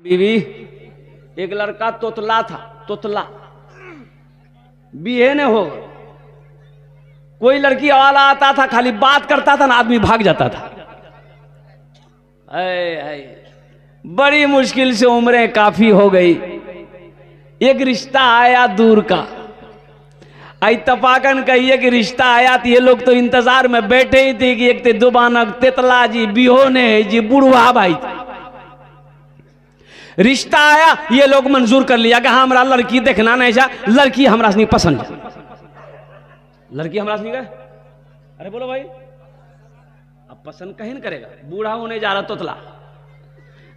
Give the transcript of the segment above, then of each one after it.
बीवी एक लड़का तोतला था, तोतला बीहे ने हो। कोई लड़की वाला आता था, खाली बात करता था ना, आदमी भाग जाता था। बड़ी मुश्किल से उम्रें काफी हो गई, एक रिश्ता आया दूर का। आई तपाकन कहिए कि रिश्ता आया तो ये लोग तो इंतजार में बैठे ही थे कि एक ते दुबानक तेतला जी बिहोने जी बुढ़वा भाई। रिश्ता आया, ये लोग मंजूर कर लिया कि हाँ हमारा लड़की देखना नहीं जा, लड़की हमरा नहीं पसंद, लड़की हमरा नहीं गए। अरे बोलो भाई, अब पसंद कहीं नहीं करेगा, बूढ़ा होने जा रहा तोतला,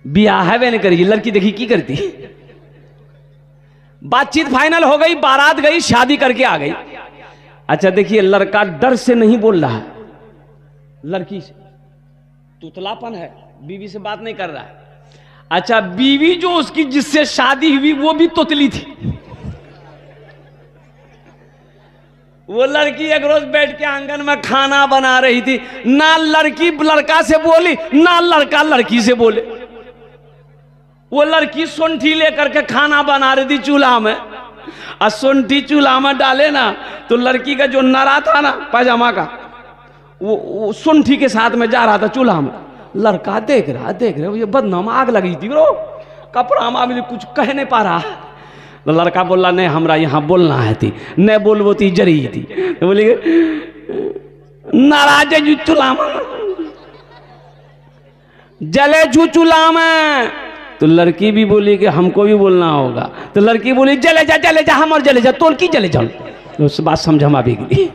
ब्याह है वे नहीं करेगी, लड़की देखी की करती। बातचीत फाइनल हो गई, बारात गई, शादी करके आ गई। अच्छा देखिए, लड़का डर से नहीं बोल रहा है, लड़की से तुतलापन है, बीवी से बात नहीं कर रहा है। अच्छा बीवी जो उसकी जिससे शादी हुई वो भी तोतली थी। वो लड़की एक रोज बैठ के आंगन में खाना बना रही थी, ना लड़की लड़का से बोली ना लड़का लड़की से बोले। वो लड़की सोंठी लेकर के खाना बना रही थी चूल्हा में, और सोंठी चूल्हा में डाले ना तो लड़की का जो नरा था ना पायजामा का, वो सोंठी के साथ में जा रहा था चूल्हा में। लड़का देख रहा ये बदनाम, आग लगी थी ब्रो, कपड़ा में कुछ कह नहीं पा रहा। तो लड़का बोला नहीं हमरा यहाँ बोलना है थी, नहीं बोलबो थी जरी थी। तो बोली नाराज जू चूल्हा में, जले जू चूल्हा में। तो लड़की भी बोली कि हमको भी बोलना होगा। तो लड़की बोली जले जा हम और जले जा, तोल की जले जाओ। तो उस बात समझ हम भी गई,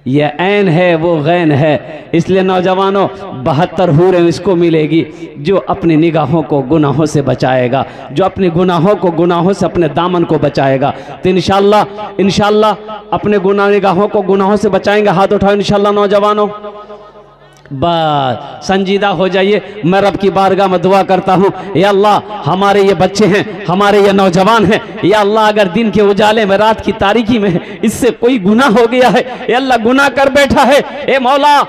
ये ऐन है वो गैन है। इसलिए नौजवानों 72 हूरें इसको मिलेगी जो अपनी निगाहों को गुनाहों से बचाएगा, जो अपने गुनाहों को गुनाहों से अपने दामन को बचाएगा। तो इंशाल्लाह अपने निगाहों को गुनाहों से बचाएंगे। हाथ उठाओ इंशाल्लाह नौजवानों, बस संजीदा हो जाइए। मैं रब की बारगाह में दुआ करता हूँ, या अल्लाह हमारे ये बच्चे हैं, हमारे ये नौजवान हैं, या अल्लाह अगर दिन के उजाले में रात की तारीकी में इससे कोई गुनाह हो गया है, या अल्लाह गुनाह कर बैठा है, ए मौला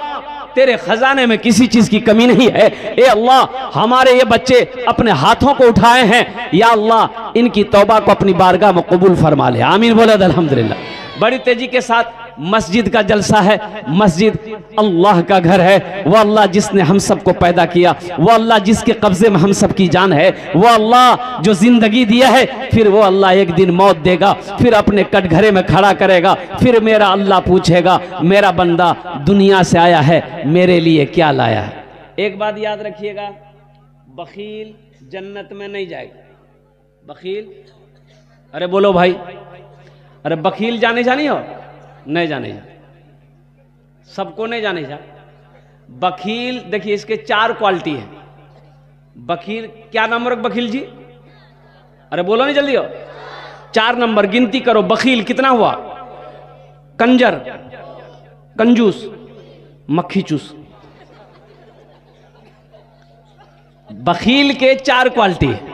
तेरे खजाने में किसी चीज की कमी नहीं है। ए अल्लाह हमारे ये बच्चे अपने हाथों को उठाए हैं, या अल्लाह इनकी तौबा को अपनी बारगाह में कबूल फरमा ले। आमीन बोले अल्हम्दुलिल्लाह। बड़ी तेजी के साथ मस्जिद का जलसा है। मस्जिद अल्लाह का घर है, वो अल्लाह जिसने हम सबको पैदा किया, वो अल्लाह जिसके कब्जे में हम सब की जान है, वो अल्लाह जो जिंदगी दिया है, फिर वो अल्लाह एक दिन मौत देगा, फिर अपने कटघरे में खड़ा करेगा। फिर मेरा अल्लाह पूछेगा मेरा बंदा दुनिया से आया है, मेरे लिए क्या लाया है। एक बात याद रखिएगा, बखील जन्नत में नहीं जाएगा। बखील, अरे बोलो भाई, अरे बखील जाने हो नहीं जाने जा, सबको नहीं जाने जा। बखील देखिए इसके 4 क्वालिटी है। बखील क्या नंबर बखील जी, अरे बोलो नहीं जल्दी हो, 4 नंबर गिनती करो। बखील कितना हुआ? कंजर, कंजूस, मक्खी चूस। बखील के 4 क्वालिटी है।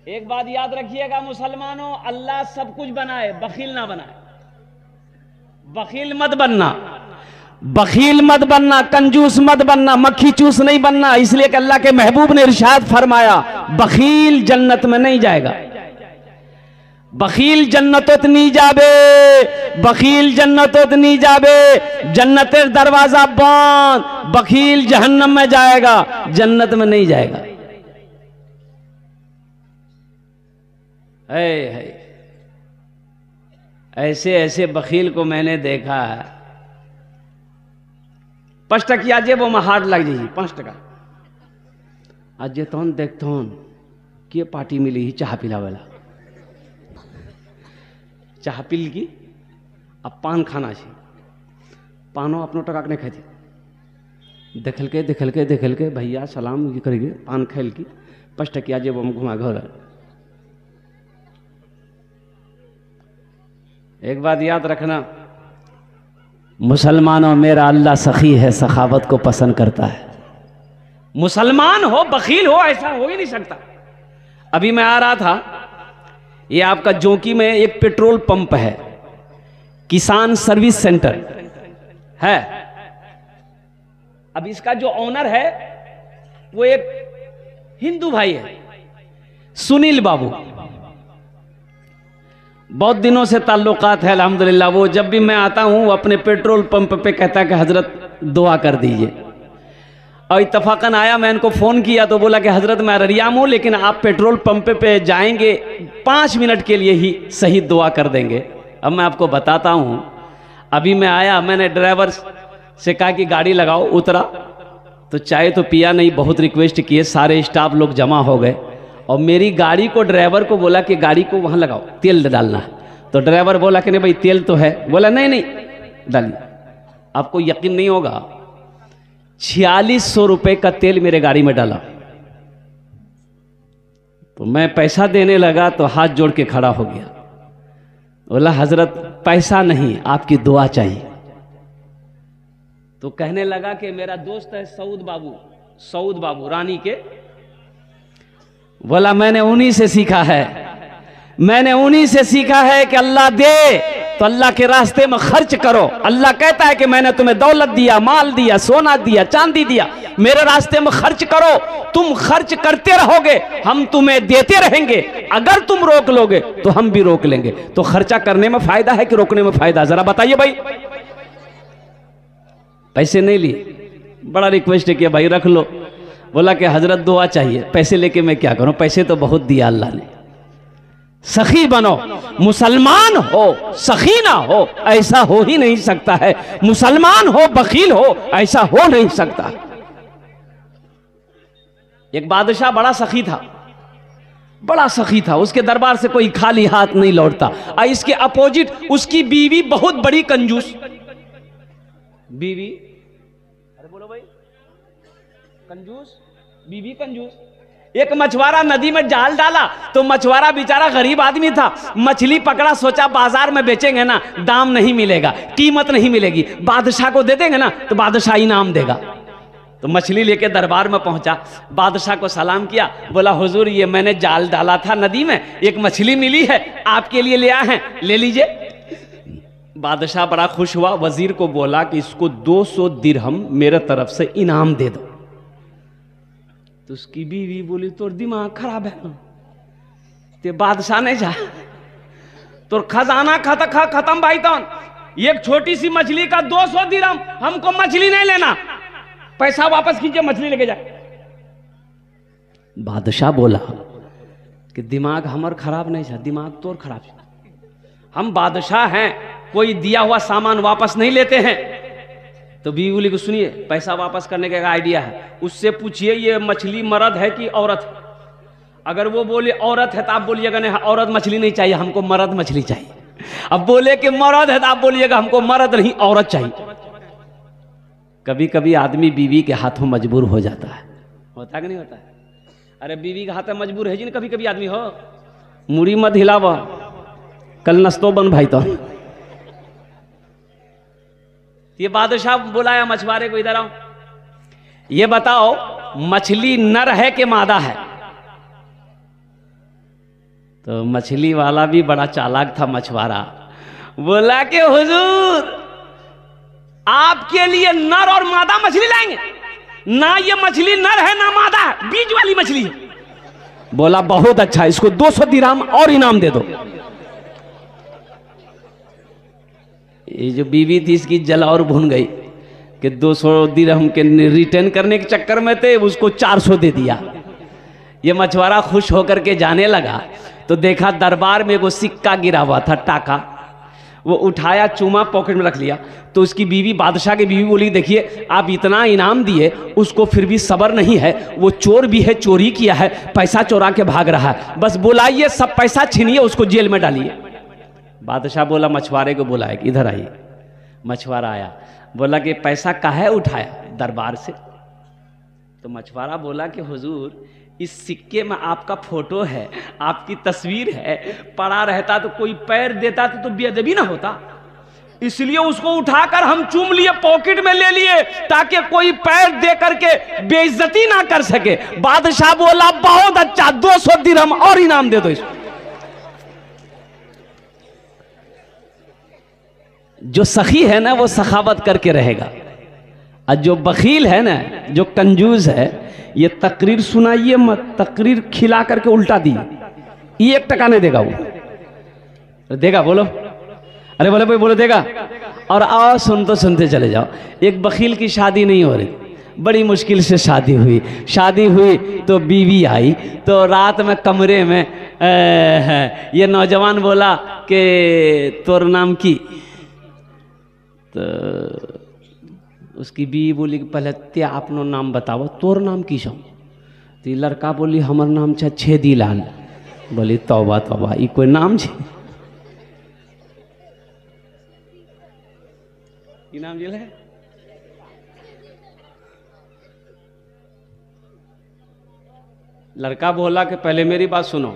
एक बात याद रखिएगा मुसलमानों, अल्लाह सब कुछ बनाए, बखील ना बनाए। बखील मत बनना, बखील मत बनना, कंजूस मत बनना, मक्खी चूस नहीं बनना। इसलिए कि अल्लाह के महबूब ने इरशाद फरमाया बखील जन्नत में नहीं जाएगा। बखील जन्नतोत नहीं जाबे, बखील जन्नतोत नहीं जाबे, जन्नतेर दरवाजा बंद। बखील जहन्नम में जाएगा, जन्नत में नहीं जाएगा। है ऐसे ऐसे बखील को मैंने देखा है। 5 टकिया जेब में हाथ लग जाइए, 5 टका आज जेतौन देखतौन के पार्टी मिली ही चाह पिला वाला, चाह पिल की अब पान खाना छे, पानो अपनो टका के नहीं खाती। देखल के भैया सलाम करेंगे, पान खेल की 5 टकिया जेब में घुमा घर। एक बात याद रखना मुसलमानों, मेरा अल्लाह सखी है, सखावत को पसंद करता है। मुसलमान हो बखील हो ऐसा हो ही नहीं सकता। अभी मैं आ रहा था, ये आपका जोंकी में एक पेट्रोल पंप है, किसान सर्विस सेंटर है। अब इसका जो ऑनर है वो एक हिंदू भाई है, सुनील बाबू, बहुत दिनों से ताल्लुकात है अल्हम्दुलिल्लाह। वो जब भी मैं आता हूँ अपने पेट्रोल पंप पे कहता है कि हजरत दुआ कर दीजिए। और इत्तफाकन आया, मैं इनको फ़ोन किया तो बोला कि हजरत मैं अररिया हूँ, लेकिन आप पेट्रोल पंप पे जाएंगे 5 मिनट के लिए ही सही दुआ कर देंगे। अब मैं आपको बताता हूँ, अभी मैं आया, मैंने ड्राइवर से कहा कि गाड़ी लगाओ, उतरा तो चाय तो पिया नहीं, बहुत रिक्वेस्ट किए, सारे स्टाफ लोग जमा हो गए और मेरी गाड़ी को ड्राइवर को बोला कि गाड़ी को वहाँ लगाओ, तेल डालना है। तो ड्राइवर बोला कि नहीं भाई तेल तो है, बोला नहीं नहीं डालिए। आपको यकीन नहीं होगा, 4600 रुपये का तेल मेरे गाड़ी में डाला। तो मैं पैसा देने लगा तो हाथ जोड़ के खड़ा हो गया, बोला हजरत पैसा नहीं, आपकी दुआ चाहिए। तो कहने लगा कि मेरा दोस्त है सऊद बाबू रानी के, बोला मैंने उन्हीं से सीखा है, मैंने उन्हीं से सीखा है कि अल्लाह दे तो अल्लाह के रास्ते में खर्च करो। अल्लाह कहता है कि मैंने तुम्हें दौलत दिया, माल दिया, सोना दिया, चांदी दिया, मेरे रास्ते में खर्च करो। तुम खर्च करते रहोगे, हम तुम्हें देते रहेंगे। अगर तुम रोक लोगे तो हम भी रोक लेंगे। तो खर्चा करने में फायदा है कि रोकने में फायदा, जरा बताइए भाई। पैसे नहीं लिए, बड़ा रिक्वेस्ट किया भाई रख लो। बोला कि हजरत दुआ चाहिए। पैसे लेके मैं क्या करूं, पैसे तो बहुत दिया अल्लाह ने। सखी बनो, मुसलमान हो सखी ना हो ऐसा हो ही नहीं सकता है। मुसलमान हो बखील हो ऐसा हो नहीं सकता। एक बादशाह बड़ा सखी था, बड़ा सखी था, उसके दरबार से कोई खाली हाथ नहीं लौटता। और इसके अपोजिट उसकी बीवी बहुत बड़ी कंजूस बीवी, अरे बोलो भाई, कंजूस बीवी कंजूस। एक मछुआरा नदी में जाल डाला तो मछुआरा बेचारा गरीब आदमी था, मछली पकड़ा, सोचा बाजार में बेचेंगे ना दाम नहीं मिलेगा, कीमत नहीं मिलेगी, बादशाह को दे देंगे ना तो बादशाह इनाम देगा। तो मछली लेके दरबार में पहुंचा, बादशाह को सलाम किया, बोला हुजूर ये मैंने जाल डाला था नदी में, एक मछली मिली है, आपके लिए ले आए हैं, ले लीजिए। बादशाह बड़ा खुश हुआ, वजीर को बोला कि इसको 200 दिरहम मेरे तरफ से इनाम दे दो। तो उसकी बीवी बोली तोर दिमाग खराब है ना, ते बादशाह ने जा तो खजाना खत्म भाई। तो एक छोटी सी मछली का 200 दिरहम, हमको मछली नहीं लेना, पैसा वापस कीजिए, मछली लेके जाए। बादशाह बोला कि दिमाग हमार खराब नहीं था, दिमाग तोर खराब है। हम बादशाह हैं, कोई दिया हुआ सामान वापस नहीं लेते हैं। तो बीवी बोली को सुनिए, पैसा वापस करने का आइडिया है, उससे पूछिए ये मछली मर्द है कि औरत है। अगर वो बोले औरत है तो आप बोलिएगा नहीं औरत मछली नहीं चाहिए, हमको मर्द मछली चाहिए। अब बोले कि मर्द है तो आप बोलिएगा हमको मर्द नहीं औरत चाहिए। कभी कभी आदमी बीवी के हाथों मजबूर हो जाता है, होता है कि नहीं होता है? अरे बीवी के हाथ में मजबूर है जी ना, कभी कभी आदमी हो। मुड़ी मत हिलावा, कल नस्तो बन भाई। तो ये बादशाह बुलाया मछुआरे को, इधर आओ, ये बताओ मछली नर है कि मादा है? तो मछली वाला भी बड़ा चालाक था मछुआरा, बोला कि हुजूर आपके लिए नर और मादा मछली लाएंगे ना, ये मछली नर है ना मादा है, बीज वाली मछली है। बोला बहुत अच्छा, इसको 200 दिरहम और इनाम दे दो। ये जो बीवी थी इसकी जल और भुन गई कि 200 दिरहम के रिटर्न करने के चक्कर में थे, उसको 400 दे दिया। ये मछुआरा खुश होकर के जाने लगा तो देखा दरबार में वो सिक्का गिरा हुआ था, टाका, वो उठाया, चूमा, पॉकेट में रख लिया। तो उसकी बीवी, बादशाह की बीवी बोली देखिए आप इतना इनाम दिए, उसको फिर भी सब्र नहीं है, वो चोर भी है, चोरी किया है, पैसा चोरा के भाग रहा है, बस बुलाइए, सब पैसा छीनिए, उसको जेल में डालिए। बादशाह बोला मछुआरे को बुलाए कि इधर आइए। मछुआरा आया, बोला कि पैसा काहे उठाया दरबार से? तो मछुआरा बोला कि हुजूर इस सिक्के में आपका फोटो है, आपकी तस्वीर है, पड़ा रहता तो कोई पैर देता तो बेअदबी ना होता, इसलिए उसको उठाकर हम चूम लिए, पॉकेट में ले लिए, ताकि कोई पैर दे करके बेइज्जती ना कर सके। बादशाह बोला बहुत अच्छा, 200 दिरहम और इनाम दे दो इसको। जो सखी है ना वो सखावत करके रहेगा, और जो बखील है ना, जो कंजूस है, ये तकरीर सुनाइए मत, तकरीर खिला करके उल्टा दी, ये 1 टका नहीं देगा वो। देगा बोलो, अरे बोले भाई बोलो देगा। और आओ सुनते चले जाओ। एक बखील की शादी नहीं हो रही, बड़ी मुश्किल से शादी हुई तो बीवी आई, तो रात में कमरे में ये नौजवान बोला कि तोर नाम की, तो उसकी बीवी बोली कि पहले ते अपनो नाम बताओ, तोर नाम की छो? तो लड़का बोली हमर नाम छे छेदी लाल। बोली तौबा तौबा, ये कोई नाम छे? ये नाम जेल है? लड़का बोला कि पहले मेरी बात सुनो,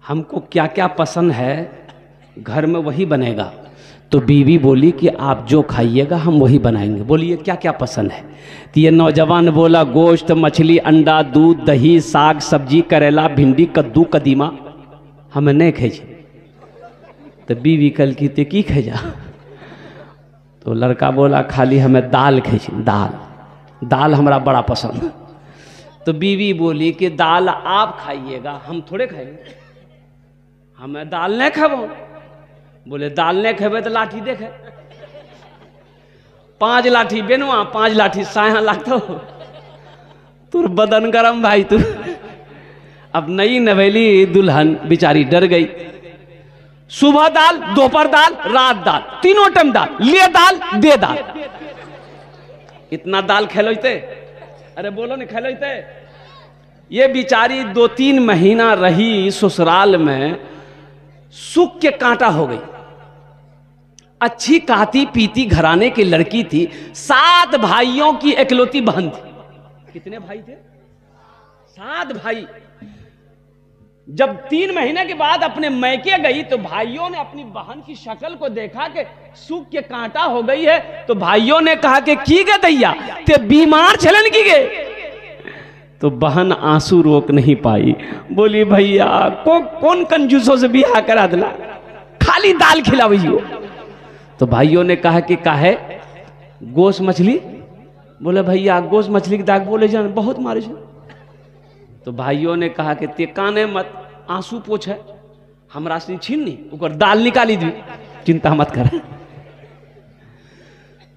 हमको क्या क्या पसंद है घर में वही बनेगा। तो बीवी बोली कि आप जो खाइएगा हम वही बनाएंगे। बोलिए क्या क्या पसंद है? तो ये नौजवान बोला गोश्त, मछली, अंडा, दूध, दही, साग, सब्जी, करेला, भिंडी, कद्दू, कदीमा हमें नहीं खाई। तो बीवी कल की ते की खाई जा? तो लड़का बोला खाली हमें दाल खाई, दाल हमारा बड़ा पसंद। तो बीवी बोली कि दाल आप खाइएगा, हम थोड़े खाएंगे, हमें दाल नहीं खाबो। बोले दाल नहीं खेबे तो लाठी देखे, 5 लाठी बेनुआ, 5 लाठी साया लागतो, तुर बदन गरम भाई तू। अब नई नवेली दुल्हन बेचारी डर गई। सुबह दाल, दोपहर दाल, रात दाल, तीनों टाइम दाल, ले दाल दे दाल। इतना दाल खेलोते, अरे बोलो नहीं खेलोते। ये बेचारी 2-3 महीना रही ससुराल में, सुख के कांटा हो गई। अच्छी खाती पीती घराने की लड़की थी, 7 भाइयों की इकलौती बहन थी। कितने भाई थे? 7 भाई। जब 3 महीने के बाद अपने मैके गई तो भाइयों ने अपनी बहन की शक्ल को देखा कि सुख के कांटा हो गई है। तो भाइयों ने कहा कि की गे दैया ते बीमार छलन की गे। तो बहन आंसू रोक नहीं पाई, बोली भैया कौन कंजूसों से बियाह करा दिला, खाली दाल खिलावियो। तो भाइयों ने कहा कि काहे गोश्त मछली? बोले भैया गोश्त मछली की दाग बोले जान बहुत मारे जान। तो भाइयों ने कहा कि ते काने मत, आंसू पोछे, हमरा से छीन ऊपर दाल निकाली दी, चिंता मत कर,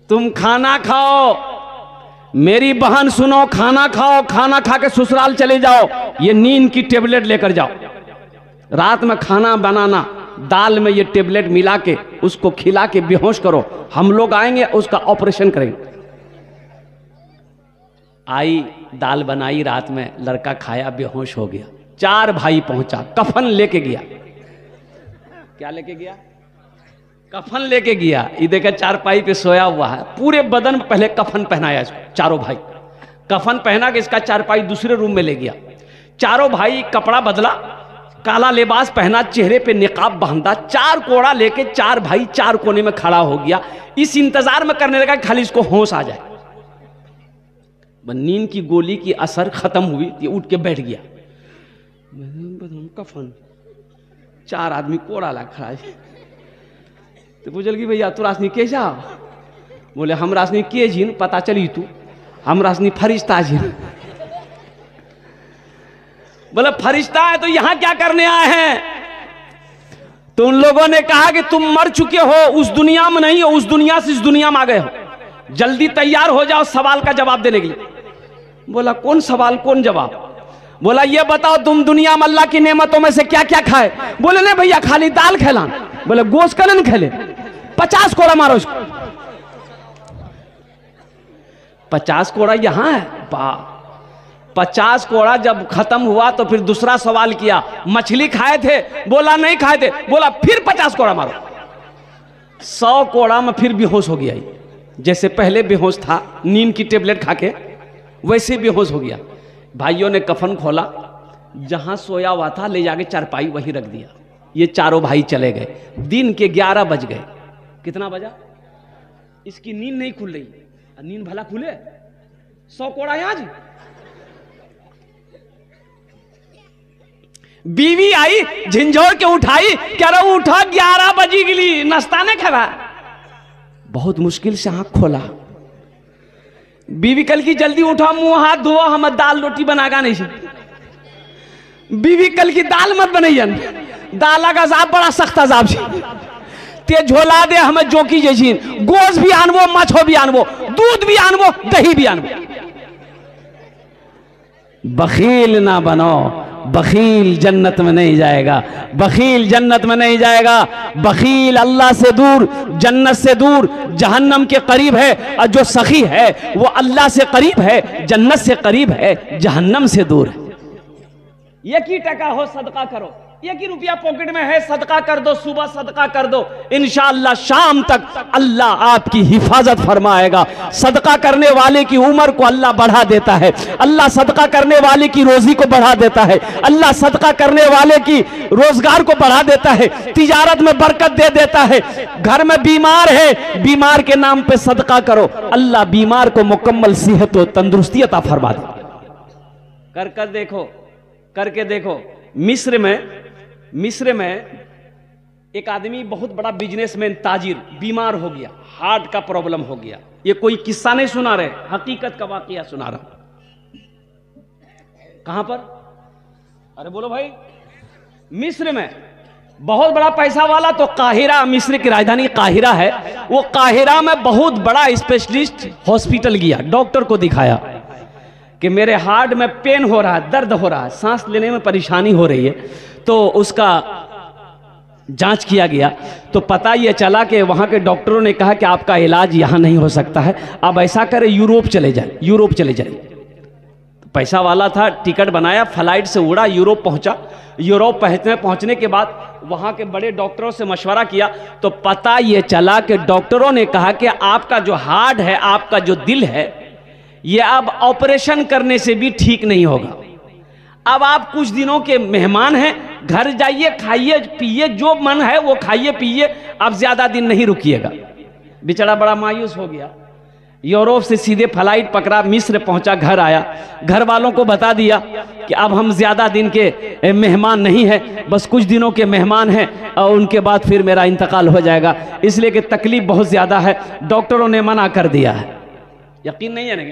तुम खाना खाओ। मेरी बहन सुनो, खाना खाओ, खाना खा के ससुराल चले जाओ, ये नींद की टेबलेट लेकर जाओ। रात में खाना बनाना, दाल में ये टेबलेट मिला के उसको खिला के बेहोश करो, हम लोग आएंगे उसका ऑपरेशन करेंगे। आई दाल बनाई, रात में लड़का खाया, बेहोश हो गया। 4 भाई पहुंचा, कफन लेके गया। क्या लेके गया? कफन लेके गया। ये देखा चारपाई पे सोया हुआ है, पूरे बदन में पहले कफन पहनाया इसको। चारों भाई कफन पहना के इसका चारपाई दूसरे रूम में ले गया। चारों भाई कपड़ा बदला, काला लिबास पहना, चेहरे पे निकाब बांधा, 4 कोड़ा लेके 4 भाई 4 कोने में खड़ा हो गया। इस इंतजार में करने लगा खाली इसको होश आ जाए। नींद की गोली की असर खत्म हुई, ये उठ के बैठ गया। कफन 4 आदमी कोड़ा ला खड़ा है। तो पूछल कि भैया तू रासनी के जा? बोले हम रासनी के जिन पता चली तू, हम रासनी फरिश्ता जिन। बोले फरिश्ता है तो यहां क्या करने आए हैं? तो उन लोगों ने कहा कि तुम मर चुके हो, उस दुनिया में नहीं हो, उस दुनिया से इस दुनिया में आ गए हो, जल्दी तैयार हो जाओ सवाल का जवाब देने के लिए। बोला कौन सवाल कौन जवाब? बोला ये बताओ तुम दुनिया में अल्लाह की नेमतों में से क्या क्या खाए? बोले नहीं भैया खाली दाल खेला। बोले गोश्त का नहीं खेले, 50 कोड़ा मारो इसको। 50 कोड़ा यहां है। 50 कोड़ा जब खत्म हुआ तो फिर दूसरा सवाल किया, मछली खाए थे? बोला नहीं खाए थे। बोला फिर 50 कोड़ा मारो। 100 कोड़ा में फिर बेहोश हो गया। जैसे पहले बेहोश था नींद की टेबलेट खा के, वैसे बेहोश हो गया। भाइयों ने कफन खोला, जहां सोया हुआ था ले जाके चारपाई वहीं रख दिया। ये चारों भाई चले गए। दिन के 11 बज गए। कितना बजा? इसकी नींद नहीं खुल रही। नींद भला खुले? 100 कोड़ा है आज। बीवी आई झिंझोर के उठाई, कह रहा उठा 11 बजी गिली, नाश्ता नहीं खावा। बहुत मुश्किल से आंख खोला, बीवी कल की जल्दी उठा, मुंह हाथ धो, हम दाल रोटी बनागा नहीं। बीवी कल की दाल मत बनैयन, दाल का अजाब बड़ा सख्त अजाब ते झोला दे हमें जोकी जैसी। गोश्त भी आनबो, मछो भी आनबो, दूध भी आनबो, दही भी आनबो। बखील ना बनो, बखील जन्नत में नहीं जाएगा, बखील जन्नत में नहीं जाएगा। बखील अल्लाह से दूर, जन्नत से दूर, जहन्नम के करीब है। और जो सखी है वो अल्लाह से करीब है, जन्नत से करीब है, जहन्नम से दूर है। एक ही टका हो सदका करो, एक ही रुपया पॉकेट में है सदका कर दो, सुबह सदका कर दो, इंशाअल्लाह शाम तक अल्लाह आपकी हिफाजत फरमाएगा। सदका करने वाले की उम्र को अल्लाह बढ़ा देता है, अल्लाह सदका करने वाले की रोजी को बढ़ा देता है, अल्लाह सदका करने वाले की रोजगार को बढ़ा देता है, तिजारत में बरकत दे देता है। घर में बीमार है, बीमार के नाम पे सदका करो, अल्लाह बीमार को मुकम्मल सेहत और तंदुरुस्ती अता फरमा दे। कर देखो, करके देखो। मिस्र में एक आदमी बहुत बड़ा बिजनेसमैन ताजिर बीमार हो गया, हार्ट का प्रॉब्लम हो गया। ये कोई किस्सा नहीं सुना रहे, हकीकत का वाकया सुना रहा। कहां पर? अरे बोलो भाई। मिस्र में बहुत बड़ा पैसा वाला, तो काहिरा, मिस्र की राजधानी काहिरा है, वो काहिरा में बहुत बड़ा स्पेशलिस्ट हॉस्पिटल गया, डॉक्टर को दिखाया कि मेरे हार्ट में पेन हो रहा है, दर्द हो रहा है, सांस लेने में परेशानी हो रही है। तो उसका जांच किया गया तो पता यह चला कि वहां के डॉक्टरों ने कहा कि आपका इलाज यहां नहीं हो सकता है, आप ऐसा करें यूरोप चले जाए, यूरोप चले जाए। तो पैसा वाला था, टिकट बनाया, फ्लाइट से उड़ा, यूरोप पहुंचा। यूरोप पहुंचने के बाद वहां के बड़े डॉक्टरों से मशवरा किया तो पता यह चला कि डॉक्टरों ने कहा कि आपका जो हार्ट है, आपका जो दिल है, ये अब ऑपरेशन करने से भी ठीक नहीं होगा। अब आप कुछ दिनों के मेहमान हैं, घर जाइए, खाइए पिए, जो मन है वो खाइए पिए, अब ज्यादा दिन नहीं रुकिएगा। बेचारा बड़ा मायूस हो गया, यूरोप से सीधे फ्लाइट पकड़ा, मिस्र पहुंचा, घर आया, घर वालों को बता दिया कि अब हम ज्यादा दिन के मेहमान नहीं है, बस कुछ दिनों के मेहमान हैं और उनके बाद फिर मेरा इंतकाल हो जाएगा, इसलिए कि तकलीफ बहुत ज्यादा है, डॉक्टरों ने मना कर दिया है। यकीन नहीं है ना?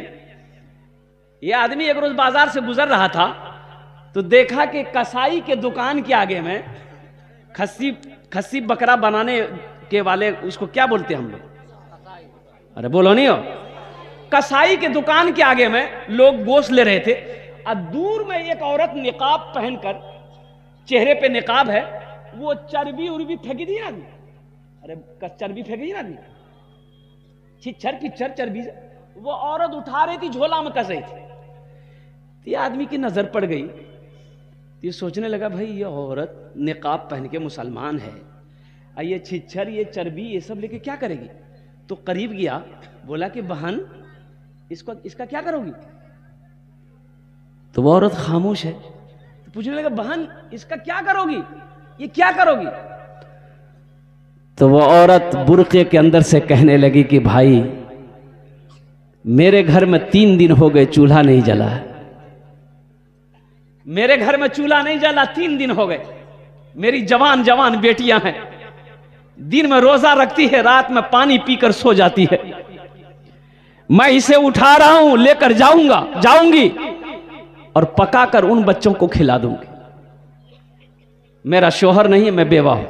ये आदमी एक रोज बाजार से गुजर रहा था तो देखा कि कसाई के दुकान के आगे में खस्सी बकरा बनाने के वाले, उसको क्या बोलते हैं हम लोग? अरे बोलो नहीं हो। कसाई के दुकान के आगे में लोग गोश्त ले रहे थे और दूर में एक औरत निकाब पहनकर, चेहरे पे निकाब है, वो चर्बी उर्बी फेंकी दी ना आदमी। अरे चर्बी फेंकी ना आदमी, छिछर पिछर चर्बी से वो औरत उठा रही थी, झोला में कस रही थी। ये आदमी की नजर पड़ गई, ये सोचने लगा भाई ये औरत निकाब पहन के मुसलमान है, ये छिछर, ये चर्बी, ये सब लेके क्या करेगी? तो करीब गया, बोला कि बहन इसका क्या करोगी? तो वो औरत खामोश है, तो पूछने लगा बहन इसका क्या करोगी, ये क्या करोगी? तो वो औरत बुर्के के अंदर से कहने लगी कि भाई मेरे घर में 3 दिन हो गए चूल्हा नहीं जला है, मेरे घर में चूल्हा नहीं जला 3 दिन हो गए। मेरी जवान जवान बेटियां हैं, दिन में रोजा रखती है, रात में पानी पीकर सो जाती है। मैं इसे उठा रहा हूं, लेकर जाऊंगी और पकाकर उन बच्चों को खिला दूंगी। मेरा शोहर नहीं है, मैं बेवा हूं।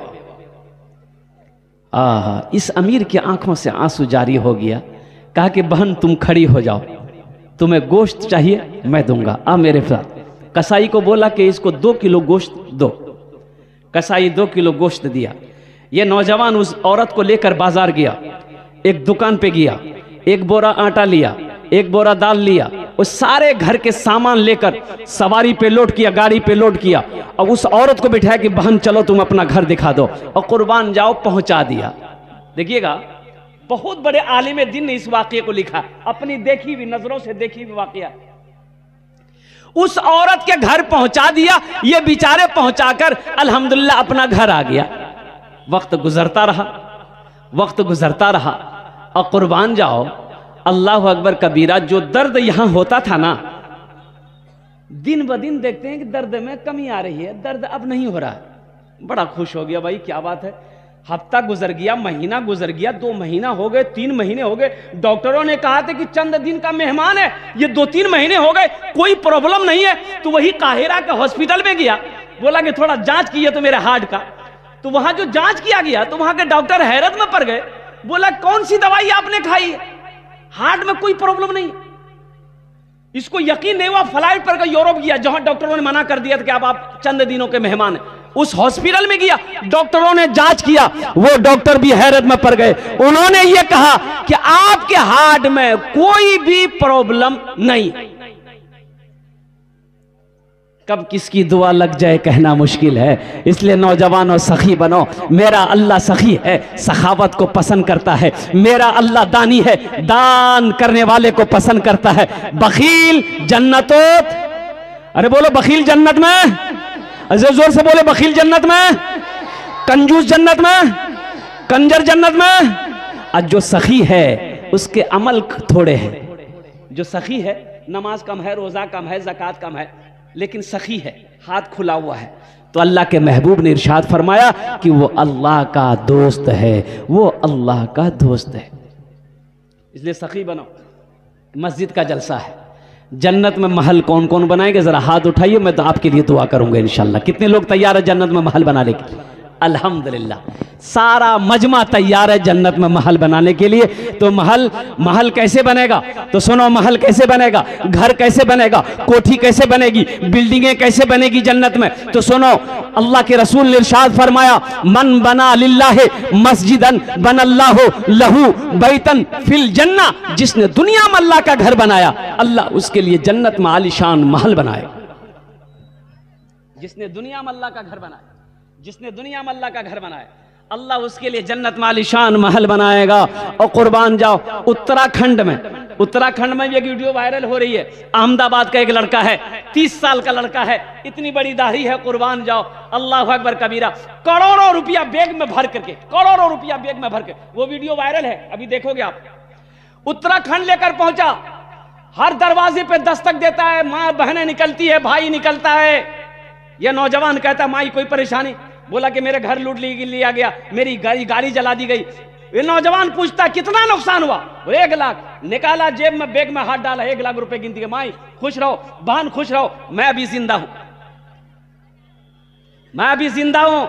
इस अमीर की आंखों से आंसू जारी हो गया। कहा कि बहन तुम खड़ी हो जाओ, तुम्हें गोश्त चाहिए मैं दूंगा, आ मेरे साथ। कसाई को बोला कि इसको 2 किलो गोश्त दो। कसाई 2 किलो गोश्त दिया। ये नौजवान उस औरत को लेकर बाजार गया, एक दुकान पे गया, 1 बोरा आटा लिया, 1 बोरा दाल लिया, उस सारे घर के सामान लेकर सवारी पे लोड किया, गाड़ी पे लोड किया और उस औरत को बिठाया कि बहन चलो तुम अपना घर दिखा दो और कुर्बान जाओ। पहुंचा दिया। देखिएगा, बहुत बड़े आलिम दिन ने इस वाकये को लिखा, अपनी देखी हुई नजरों से देखी हुई वाकया। उस औरत के घर पहुंचा दिया, ये बेचारे पहुंचाकर अल्हम्दुलिल्लाह अपना घर आ गया। वक्त गुजरता रहा और कुर्बान जाओ, अल्लाह अकबर कबीरा। जो दर्द यहां होता था ना, दिन ब दिन देखते हैं कि दर्द में कमी आ रही है, दर्द अब नहीं हो रहा है। बड़ा खुश हो गया, भाई क्या बात है। हफ्ता गुजर गया, महीना गुजर गया, 2 महीना हो गए, 3 महीने हो गए। डॉक्टरों ने कहा था कि चंद दिन का मेहमान है, ये 2-3 महीने हो गए, कोई प्रॉब्लम नहीं है। तो वही काहिरा के हॉस्पिटल में गया, बोला कि थोड़ा जांच किया तो मेरे हार्ट का। तो वहां जो जांच किया गया तो वहां के डॉक्टर हैरत में पड़ गए, बोला कौन सी दवाई आपने खाई है, हार्ट में कोई प्रॉब्लम नहीं। इसको यकीन नहीं हुआ, फ्लाइट पर गया, यूरोप गया, जहां डॉक्टरों ने मना कर दिया था कि अब आप चंद दिनों के मेहमान हैं। उस हॉस्पिटल में गया, डॉक्टरों ने जांच किया, वो डॉक्टर भी हैरत में पड़ गए। उन्होंने ये कहा कि आपके हार्ट में कोई भी प्रॉब्लम नहीं। कब किसकी दुआ लग जाए कहना मुश्किल है, इसलिए नौजवानों सखी बनो। मेरा अल्लाह सखी है, सखावत को पसंद करता है। मेरा अल्लाह दानी है, दान करने वाले को पसंद करता है। बखील जन्नतों, अरे बोलो बखील जन्नत में, जोर से बोले बखील जन्नत में, कंजूस जन्नत में, कंजर जन्नत में। और जो सखी है उसके अमल थोड़े हैं। जो सखी है, नमाज कम है, रोजा कम है, ज़कात कम है, लेकिन सखी है, हाथ खुला हुआ है। तो अल्लाह के महबूब ने इरशाद फरमाया कि वो अल्लाह का दोस्त है, वो अल्लाह का दोस्त है। इसलिए सखी बनो। मस्जिद का जलसा है, जन्नत में महल कौन कौन बनाएंगे, जरा हाथ उठाइए, मैं तो आपके लिए दुआ करूंगा इंशाल्लाह। कितने लोग तैयार है जन्नत में महल बनाने के लिए? अल्हम्दुलिल्लाह, सारा मजमा तैयार है जन्नत में महल बनाने के लिए। तो महल कैसे बनेगा? तो सुनो, महल कैसे बनेगा, घर कैसे बनेगा, कोठी कैसे बनेगी, बिल्डिंगें कैसे बनेगी जन्नत में? तो सुनो, अल्लाह के रसूल ने इरशाद फरमाया, मन बना लिल्लाहि मस्जिदन बनल्लाहु लहू बैतन फिल जन्ना। जिसने दुनिया में अल्लाह का घर बनाया, अल्लाह उसके लिए जन्नत में आलीशान महल बनाएगा। जिसने दुनिया में अल्लाह का घर बनाया, जिसने दुनिया में अल्लाह का घर बनाया, अल्लाह उसके लिए जन्नत में आलीशान महल बनाएगा। और कुर्बान जाओ, उत्तराखंड में ये वीडियो वायरल हो रही है। अहमदाबाद का एक लड़का है, 30 साल का लड़का है, इतनी बड़ी दाढ़ी है, कुर्बान जाओ, अल्लाह अकबर कबीरा, करोड़ों रुपया बैग में भर करके, करोड़ों रुपया बैग में भर के, वो वीडियो वायरल है, अभी देखोगे आप। उत्तराखंड लेकर पहुंचा, हर दरवाजे पे दस्तक देता है, माँ बहनें निकलती है, भाई निकलता है। यह नौजवान कहता, माई कोई परेशानी? बोला कि मेरे घर लूट लिया गया, मेरी गाड़ी जला दी गई। ये नौजवान पूछता कितना नुकसान हुआ? 1 लाख। निकाला जेब में, बैग में हाथ डाला, 1 लाख रुपए गिनती है। माई खुश रहो, बहन खुश रहो, मैं अभी जिंदा हूं, मैं अभी जिंदा हूं।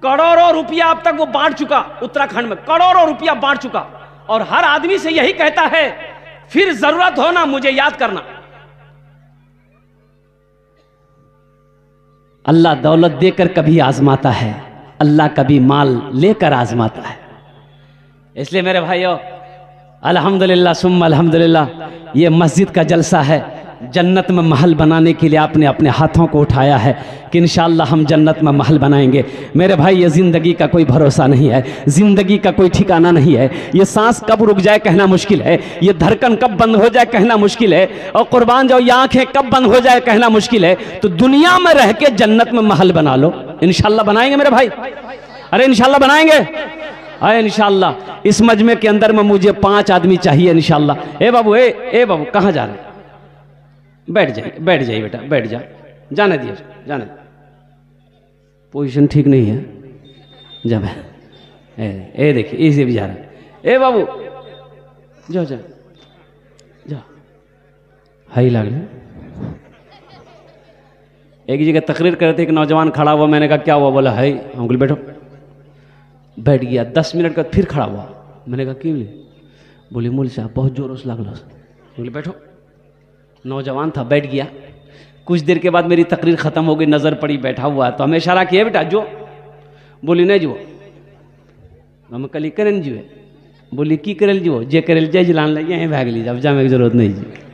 करोड़ों रुपया अब तक वो बांट चुका, उत्तराखंड में करोड़ों रुपया बांट चुका। और हर आदमी से यही कहता है, फिर जरूरत हो ना मुझे याद करना। अल्लाह दौलत देकर कभी आजमाता है, अल्लाह कभी माल लेकर आजमाता है। इसलिए मेरे भाइयों, अल्हम्दुलिल्लाह सुम्मा अल्हम्दुलिल्लाह, ये मस्जिद का जलसा है। जन्नत में महल बनाने के लिए आपने अपने हाथों को उठाया है कि इंशाअल्लाह हम जन्नत में महल बनाएंगे। मेरे भाई, ये ज़िंदगी का कोई भरोसा नहीं है, ज़िंदगी का कोई ठिकाना नहीं है। ये सांस कब रुक जाए कहना मुश्किल है, ये धड़कन कब बंद हो जाए कहना मुश्किल है, और कुर्बान जाओ, ये आंखें कब बंद हो जाए कहना मुश्किल है। तो दुनिया में रह के जन्नत में महल बना लो, इंशाअल्लाह बनाएंगे मेरे भाई। अरे इंशाअल्लाह बनाएंगे, अरे इंशाअल्लाह। इस मजमे के अंदर में मुझे 5 आदमी चाहिए इंशाअल्लाह। ए बाबू, ए बाबू, कहाँ जा रहे हैं? बैठ जाइए बेटा, बैठ जा, जाने दिए, जाने। पोजीशन ठीक नहीं है जब ए देखिए, इसे भी जा रहा है। ए बाबू, जाओ जाओ जाओ, हाई लाग रहे। एक जगह तकरीर कर रहे थे, एक नौजवान खड़ा हुआ, मैंने कहा क्या हुआ? बोला हाई। अंकल बैठो। बैठ गया, 10 मिनट का फिर खड़ा हुआ, मैंने कहा क्यों? बोले मूल साहब बहुत जोरों से लागलो। बोले बैठो। नौजवान था, बैठ गया। कुछ देर के बाद मेरी तकरीर खत्म हो गई, नजर पड़ी बैठा हुआ, तो हमें इशारा किया, बेटा जो। बोली नहीं जो, हम कल करें जीवे। बोली की करेल जीवो? जे करेल जय जलान लगे, यहीं भाग लीजिए, अब जाने की जरूरत नहीं जी।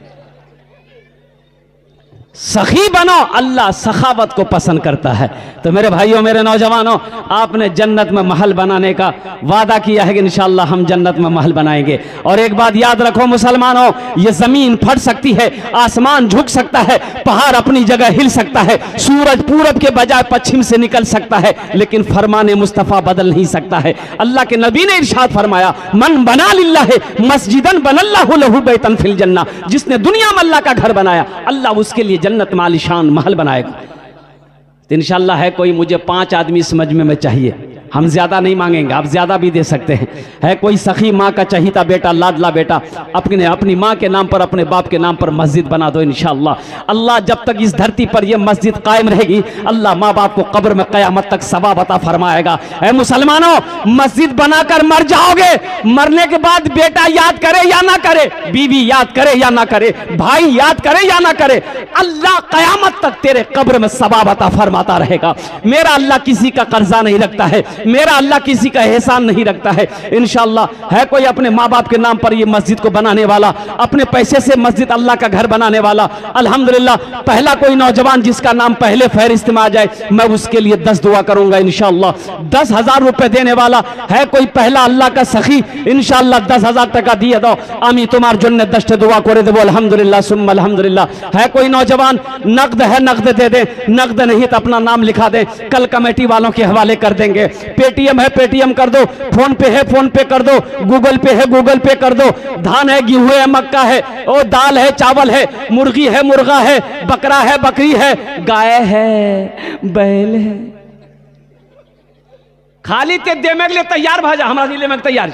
सखी बनो, अल्लाह सखावत को पसंद करता है। तो मेरे भाइयों, मेरे नौजवानों, आपने जन्नत में महल बनाने का वादा किया है कि इंशाअल्लाह हम जन्नत में महल बनाएंगे। और एक बात याद रखो मुसलमानों, ये जमीन फट सकती है, आसमान झुक सकता है, पहाड़ अपनी जगह हिल सकता है, सूरज पूरब के बजाय पश्चिम से निकल सकता है, लेकिन फरमाने मुस्तफ़ा बदल नहीं सकता है। अल्लाह के नबी ने इरशाद फरमाया, मन बना लिल्लाहि मस्जिदन बनल्लाहु लहू बैतन फिल जन्ना। जिसने दुनिया में अल्लाह का घर बनाया, अल्लाह उसके लिए जन्नत में आलीशान महल बनाएगा। तो इंशाल्लाह है कोई, मुझे 5 आदमी इस मजमे में चाहिए, हम ज्यादा नहीं मांगेंगे, आप ज्यादा भी दे सकते हैं। है कोई सखी माँ का चहीता बेटा, लाडला बेटा, अपनी माँ के नाम पर, अपने बाप के नाम पर मस्जिद बना दो इंशाअल्लाह। अल्लाह जब तक इस धरती पर यह मस्जिद कायम रहेगी, अल्लाह माँ बाप को कब्र में क़यामत तक सवाब अता फरमाएगा। ऐ मुसलमानों, मस्जिद बनाकर मर जाओगे, मरने के बाद बेटा याद करे या ना करे, बीवी याद करे या ना करे, भाई याद करे या ना करे, अल्लाह क़यामत तक तेरे कब्र में सवाब अता फरमाता रहेगा। मेरा अल्लाह किसी का कर्जा नहीं रखता है, मेरा अल्लाह किसी का एहसान नहीं रखता है। इंशाअल्लाह है कोई अपने माँ बाप के नाम पर ये मस्जिद को बनाने वाला, अपने पैसे से मस्जिद अल्लाह का घर बनाने वाला, अल्हम्दुलिल्लाह पहला कोई नौजवान जिसका नाम पहले फहरिस्त में आ जाए, मैं उसके लिए 10 दुआ करूंगा इंशाअल्लाह। 10,000 रुपए देने वाला है कोई पहला अल्लाह का सखी, इंशाअल्लाह 10,000 टका दिए दो, आमी तुम्हार जन्नत 10 दुआ करे देवो अल्हम्दुलिल्लाह सुम्मा अल्हम्दुलिल्लाह। है कोई नौजवान नकद है, नकद दे दे, नकद नहीं तो अपना नाम लिखा दे, कल कमेटी वालों के हवाले कर देंगे। पेटीएम है, पेटीएम कर दो, फोन पे है, फोन पे कर दो, गूगल पे है, गूगल पे कर दो। धान है, गेहूं है, मक्का है, और दाल है, चावल है, मुर्गी है, मुर्गा है, बकरा है, बकरी है, गाय है, बैल है, खाली ते देने के लिए तैयार भाजा, हमारा जिले में तैयार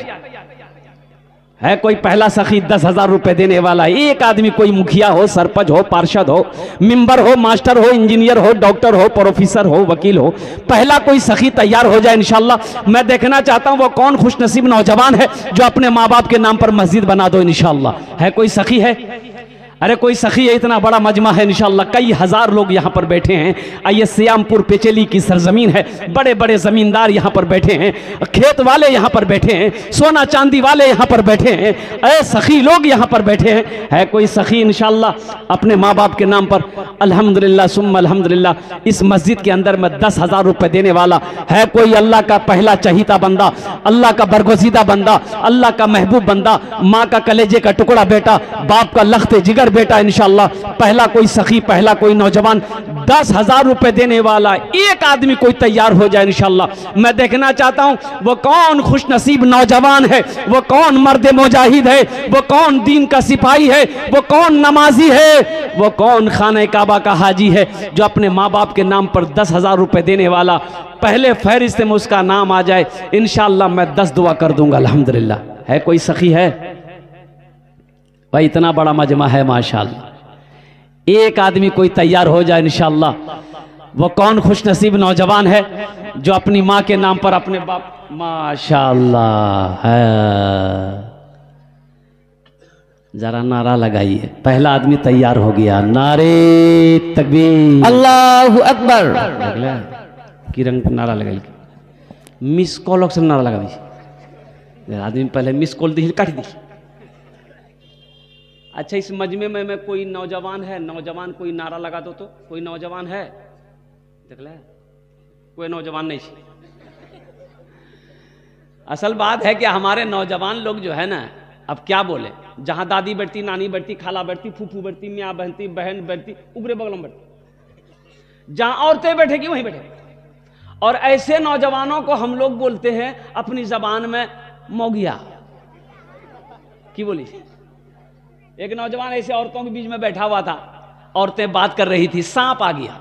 है कोई पहला सखी 10,000 रुपए देने वाला। एक आदमी, कोई मुखिया हो, सरपंच हो, पार्षद हो, मेंबर हो, मास्टर हो, इंजीनियर हो, डॉक्टर हो, प्रोफेसर हो, वकील हो, पहला कोई सखी तैयार हो जाए इंशाअल्लाह। मैं देखना चाहता हूं वो कौन खुशनसीब नौजवान है जो अपने माँ बाप के नाम पर मस्जिद बना दो इंशाअल्लाह। है कोई सखी है? अरे कोई सखी है? इतना बड़ा मजमा है इंशाअल्लाह, कई हजार लोग यहाँ पर बैठे हैं। ये सियामपुर पेचेली की सरजमीन है, बड़े बड़े जमींदार यहाँ पर बैठे हैं, खेत वाले यहाँ पर बैठे हैं, सोना चांदी वाले यहाँ पर बैठे हैं, ऐ सखी लोग यहाँ पर बैठे हैं। है कोई सखी इंशाअल्लाह अपने माँ बाप के नाम पर अल्हम्दुलिल्लाह सुम्मा अल्हम्दुलिल्लाह इस मस्जिद के अंदर में 10,000 रुपए देने वाला है कोई अल्लाह का पहला चहीता बंदा, अल्लाह का बरगुज़ीदा बंदा, अल्लाह का महबूब बंदा, माँ का कलेजे का टुकड़ा बेटा, बाप का लख्ते जिगर बेटा इंशाअल्लाह। पहला कोई सखी, पहला कोई नौजवान 10,000 रुपए देने वाला एक आदमी कोई तैयार हो जाए इंशाअल्लाह। मैं देखना चाहता हूं वो कौन खुशनसीब नौजवान है, वो कौन मर्द मुजाहिद है, वो कौन दीन का सिपाही है, वो कौन नमाजी है, वो कौन खाने काबा का हाजी है जो अपने माँ बाप के नाम पर 10,000 रुपए देने वाला पहले फहरिस्त में उसका नाम आ जाए इंशाअल्लाह। मैं 10 दुआ कर दूंगा अल्हम्दुलिल्लाह। है कोई सखी है? भाई इतना बड़ा मजमा है माशाअल्लाह, एक आदमी कोई तैयार हो जाए इंशाअल्लाह। वो कौन खुशनसीब नौजवान है जो अपनी माँ के नाम पर अपने बाप, माशाअल्लाह है। जरा नारा लगाइए। पहला आदमी तैयार हो गया, नारे तकबीर, अल्लाहु अकबर। की रंग नारा लगाइए, मिस कॉल से नारा लगा दी। आदमी पहले मिस कॉल दी, काट दी। अच्छा, इस मजमे में कोई नौजवान है? नौजवान कोई नारा लगा दो तो। कोई नौजवान है? देख ले, कोई नौजवान नहीं। असल बात है कि हमारे नौजवान लोग जो है ना, अब क्या बोले, जहां दादी बैठती, नानी बैठती, खाला बैठती, फूफू बैठती, मियाँ बहनती, बहन बैठती, उबरे बगल में बैठती, जहां औरतें बैठेगी वहीं बैठे। और ऐसे नौजवानों को हम लोग बोलते हैं अपनी जबान में मौगिया। की बोली? एक नौजवान ऐसे औरतों के बीच में बैठा हुआ था, औरतें बात कर रही थी, सांप आ गया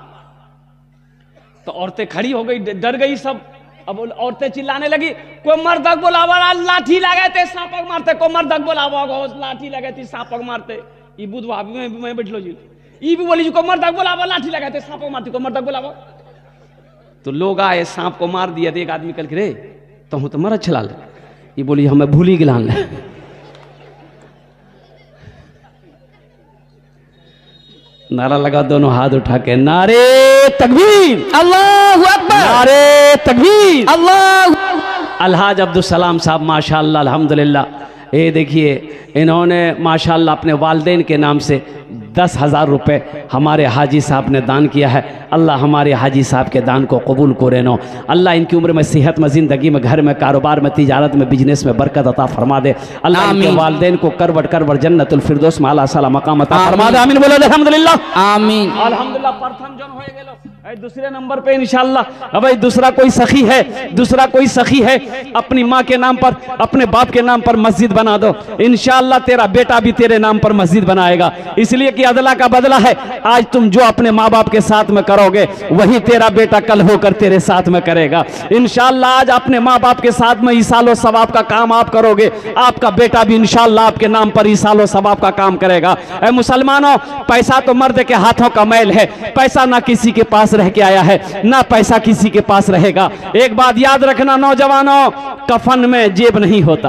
तो औरतें खड़ी हो गई, डर गई सब। अब औरतें चिल्लाने लगी, कोई मर्दक बोलावा, लाठी लगे थे सांपक मारते, कोई मर्दक बोलावा, लाठी लगे थी सांपक मारते। ई बुधवा में बैठ लो जी, ई भी बोली जी, कोई मर्दक बोलावा, लाठी लगे थे सांपक मारती, कोई मर्दक बोलावा। तो लोग आए, सांप को मार दिया। एक आदमी कल के रे तो हूं तो मर छला ले, ये बोली हमें भूली गिलान ले। नारा लगा, दोनों हाथ उठा के, नारे तकबीर, अल्लाहु अकबर, नारे तकबीर, अल्लाह। अलहाज अब्दुल सलाम साहब माशाअल्लाह अल्हम्दुलिल्लाह, ये देखिए इन्होंने माशाअल्लाह अपने वालिदैन के नाम से 10,000 रुपए हमारे हाजी साहब ने दान किया है। अल्लाह हमारे हाजी साहब के दान को कबूल करे नो। अल्लाह इनकी उम्र में, सेहत में, ज़िंदगी में, घर में, कारोबार में, तिजारत में, बिजनेस में बरकत अता फरमा दे। अल्लाह इनके वालिदैन को करवट करवट जन्नतुल फिरदौस में आला साला मकाम अता फरमा दे। आमीन बोलो अल्हम्दुलिल्लाह, आमीन। अल्हम्दुलिल्लाह। प्रथम जन होए गेलो, दूसरे नंबर पे इंशाअल्लाह। अब दूसरा कोई सखी है, दूसरा कोई सखी है, अपनी माँ के नाम पर, अपने बाप के नाम पर मस्जिद बना दो इंशाअल्लाह। तेरा बेटा भी तेरे नाम पर मस्जिद बनाएगा, इसलिए की अदला का बदला है। आज तुम जो अपने माँ बाप के साथ में करोगे वही तेरा बेटा कल होकर तेरे साथ में करेगा इंशाअल्लाह। आज अपने माँ बाप के साथ में ईसालो सवाब का काम आप करोगे, आपका बेटा भी इंशाअल्लाह आपके नाम पर ईसालो सवाब का काम करेगा। ऐ मुसलमानों, पैसा तो मर्द के हाथों का मैल है। पैसा ना किसी के पास रह के आया है, ना पैसा किसी के पास रहेगा। एक बात याद रखना नौजवानों, कफन में जेब नहीं होता।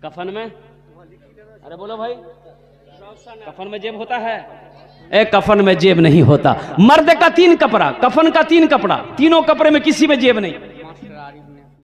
कफन में, अरे बोलो भाई, कफन में जेब होता है? कफन में जेब नहीं होता। मर्द का 3 कपड़ा, कफन का 3 कपड़ा, तीनों कपड़े में किसी में जेब नहीं।